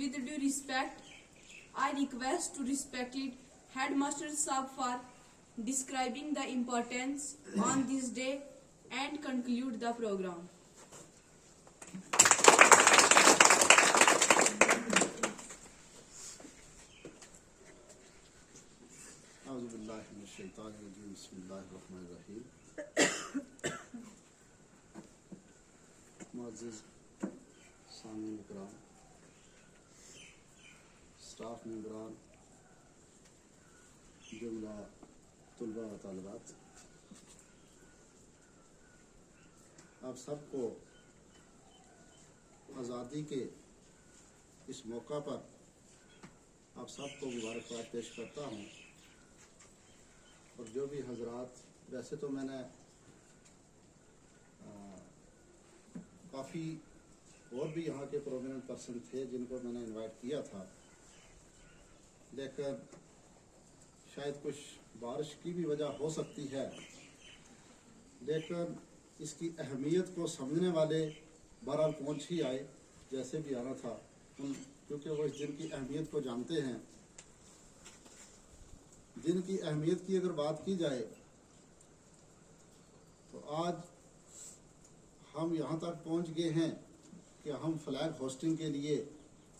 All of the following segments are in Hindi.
with due respect, I request to respected Headmaster Sahab for describing the importance on this day and conclude the program. मुअज़्ज़िज़ सामीन इकराम, स्टाफ मेंबरान, जुमला तुलबा व तालिबात, आप सबको आज़ादी के इस मौका पर आप सबको मुबारकबाद पेश करता हूँ। और जो भी हजरात, वैसे तो मैंने काफ़ी और भी यहाँ के प्रोमिनेंट पर्सन थे जिनको मैंने इनवाइट किया था, लेकिन शायद कुछ बारिश की भी वजह हो सकती है, लेकिन इसकी अहमियत को समझने वाले बहरहाल पहुँच ही आए, जैसे भी आना था क्योंकि वो इस दिन की अहमियत को जानते हैं। दिन की अहमियत की अगर बात की जाए तो आज हम यहाँ तक पहुँच गए हैं कि हम फ्लैग होस्टिंग के लिए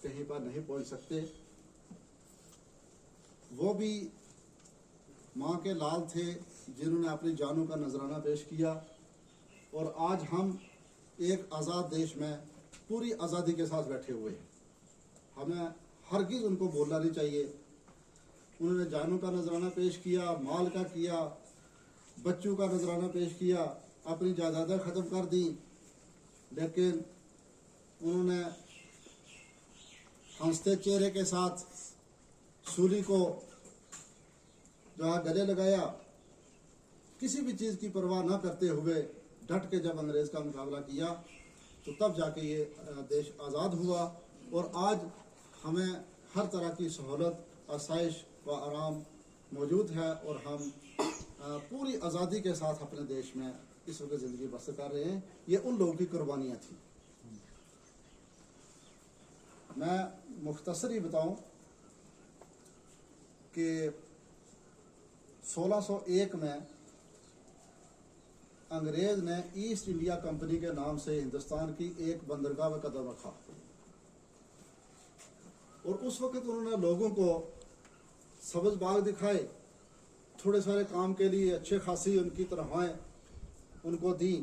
कहीं पर नहीं पहुँच सकते। वो भी माँ के लाल थे जिन्होंने अपनी जानों का नजराना पेश किया, और आज हम एक आज़ाद देश में पूरी आज़ादी के साथ बैठे हुए हैं। हमें हरगिज़ उनको बोलना नहीं चाहिए। उन्होंने जानों का नजराना पेश किया, माल का किया, बच्चों का नजराना पेश किया, अपनी जायदादें ख़त्म कर दी, लेकिन उन्होंने हंसते चेहरे के साथ सूली को जो है गले लगाया, किसी भी चीज़ की परवाह न करते हुए डट के जब अंग्रेज़ का मुकाबला किया तो तब जाके ये देश आज़ाद हुआ। और आज हमें हर तरह की सहूलत, आसाइश व आराम मौजूद है और हम पूरी आज़ादी के साथ अपने देश में इस वक्त ज़िंदगी बसर कर रहे हैं। ये उन लोगों की कुर्बानियाँ थी। मैं मुख्तसर ही बताऊं कि 1601 में अंग्रेज़ ने ईस्ट इंडिया कंपनी के नाम से हिंदुस्तान की एक बंदरगाह में कदम रखा, और उस वक्त उन्होंने लोगों को सब्ज़ बाग दिखाए, थोड़े सारे काम के लिए अच्छे खासी उनकी तनख्वाहें उनको दी,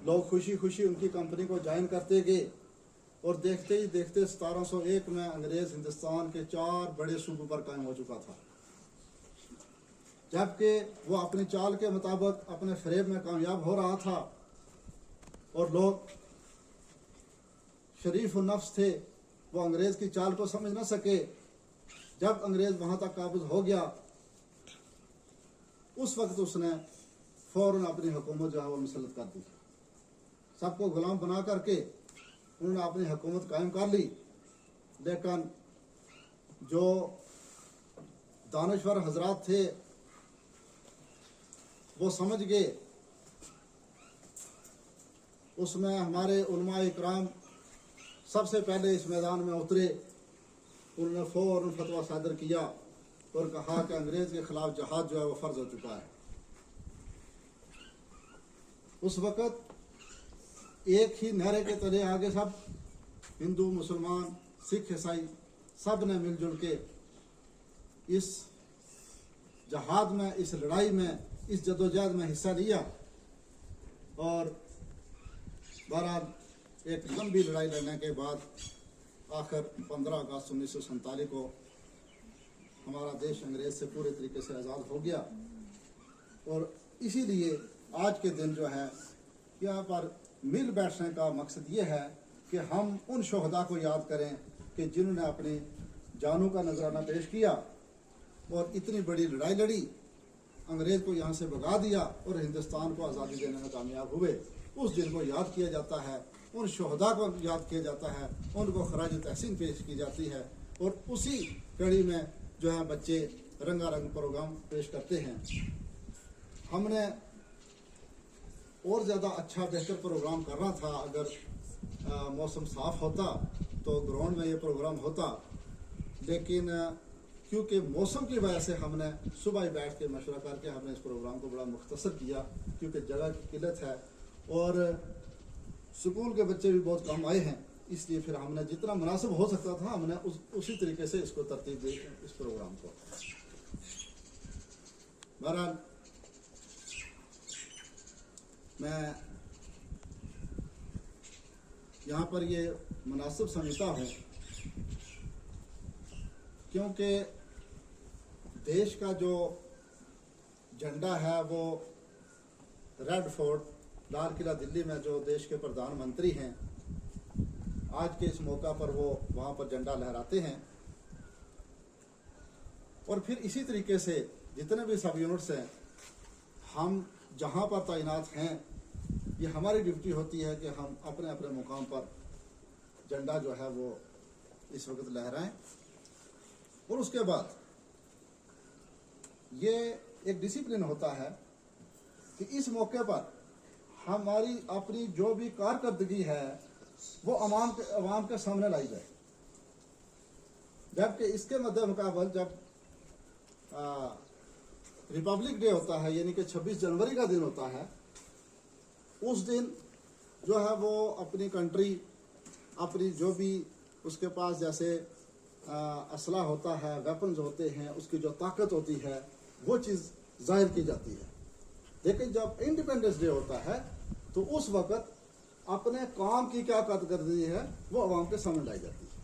लोग खुशी खुशी उनकी कंपनी को ज्वाइन करते गए, और देखते ही देखते 1701 में अंग्रेज़ हिंदुस्तान के 4 बड़े सूबों पर कायम हो चुका था। जबकि वो अपनी चाल के मुताबिक अपने फरेब में कामयाब हो रहा था, और लोग शरीफ नफ्स थे, वो अंग्रेज़ की चाल को समझ न सके। जब अंग्रेज़ वहाँ तक काबिज हो गया, उस वक्त उसने फ़ौरन अपनी हुकूमत जो है वो मुसल्लत कर दी। सबको गुलाम बना करके उन्होंने अपनी हुकूमत कायम कर ली। लेकिन जो दानश्वर हजरात थे वो समझ गए। उसमें हमारे उलमा इकराम सबसे पहले इस मैदान में उतरे। उन्होंने फ़ौरन फतवा सादर किया और कहा कि अंग्रेज़ के ख़िलाफ़ जहाद जो है वो फ़र्ज हो चुका है। उस वक़्त एक ही नारे के तले आगे सब हिंदू, मुसलमान, सिख, ईसाई सब ने मिलजुल के इस जहाद में, इस लड़ाई में, इस जदोजहद में हिस्सा लिया, और बहरहाल एक लंबी लड़ाई लड़ने के बाद आखिर 15 अगस्त 1947 को हमारा देश अंग्रेज़ से पूरे तरीके से आज़ाद हो गया। और इसीलिए आज के दिन जो है यहाँ पर मिल बैठने का मकसद ये है कि हम उन शोहदा को याद करें कि जिन्होंने अपनी जानों का नजराना पेश किया और इतनी बड़ी लड़ाई लड़ी, अंग्रेज़ को यहाँ से भगा दिया और हिंदुस्तान को आज़ादी देने में कामयाब हुए। उस दिन को याद किया जाता है, उन शोहदा को याद किया जाता है, उनको खराज तहसीन पेश की जाती है, और उसी कड़ी में जो है बच्चे रंगारंग प्रोग्राम पेश करते हैं। हमने और ज़्यादा अच्छा बेहतर प्रोग्राम करना था अगर मौसम साफ़ होता, तो ग्राउंड में ये प्रोग्राम होता, लेकिन क्योंकि मौसम की वजह से हमने सुबह ही बैठ के मशवरा करके हमने इस प्रोग्राम को बड़ा मुख्तसर किया, क्योंकि जगह की किल्लत है और स्कूल के बच्चे भी बहुत कम आए हैं, इसलिए फिर हमने जितना मुनासिब हो सकता था हमने उसी तरीके से इसको तरतीब दी इस प्रोग्राम को। बहरहाल मैं यहाँ पर ये मुनासिब समझता हूँ क्योंकि देश का जो झंडा है वो रेड फोर्ट, लाल किला दिल्ली में जो देश के प्रधानमंत्री हैं, आज के इस मौका पर वो वहाँ पर झंडा लहराते हैं। और फिर इसी तरीके से जितने भी सब यूनिट्स हैं, हम जहाँ पर तैनात हैं, ये हमारी ड्यूटी होती है कि हम अपने अपने मुकाम पर झंडा जो है वो इस वक्त लहराएं। और उसके बाद ये एक डिसिप्लिन होता है कि इस मौके पर हमारी अपनी जो भी कारकर्दगी है वो अवाम के सामने लाई जाए। जबकि इसके मद्दे मुकाबल जब रिपब्लिक डे होता है, यानी कि 26 जनवरी का दिन होता है, उस दिन जो है वो अपनी कंट्री, अपनी जो भी उसके पास जैसे असला होता है, वेपन्स होते हैं, उसकी जो ताकत होती है, वो चीज़ जाहिर की जाती है। लेकिन जब इंडिपेंडेंस डे होता है तो उस वक़्त अपने काम की क्या कारकर्दगी है वो अवाम के सामने लाई जाती है।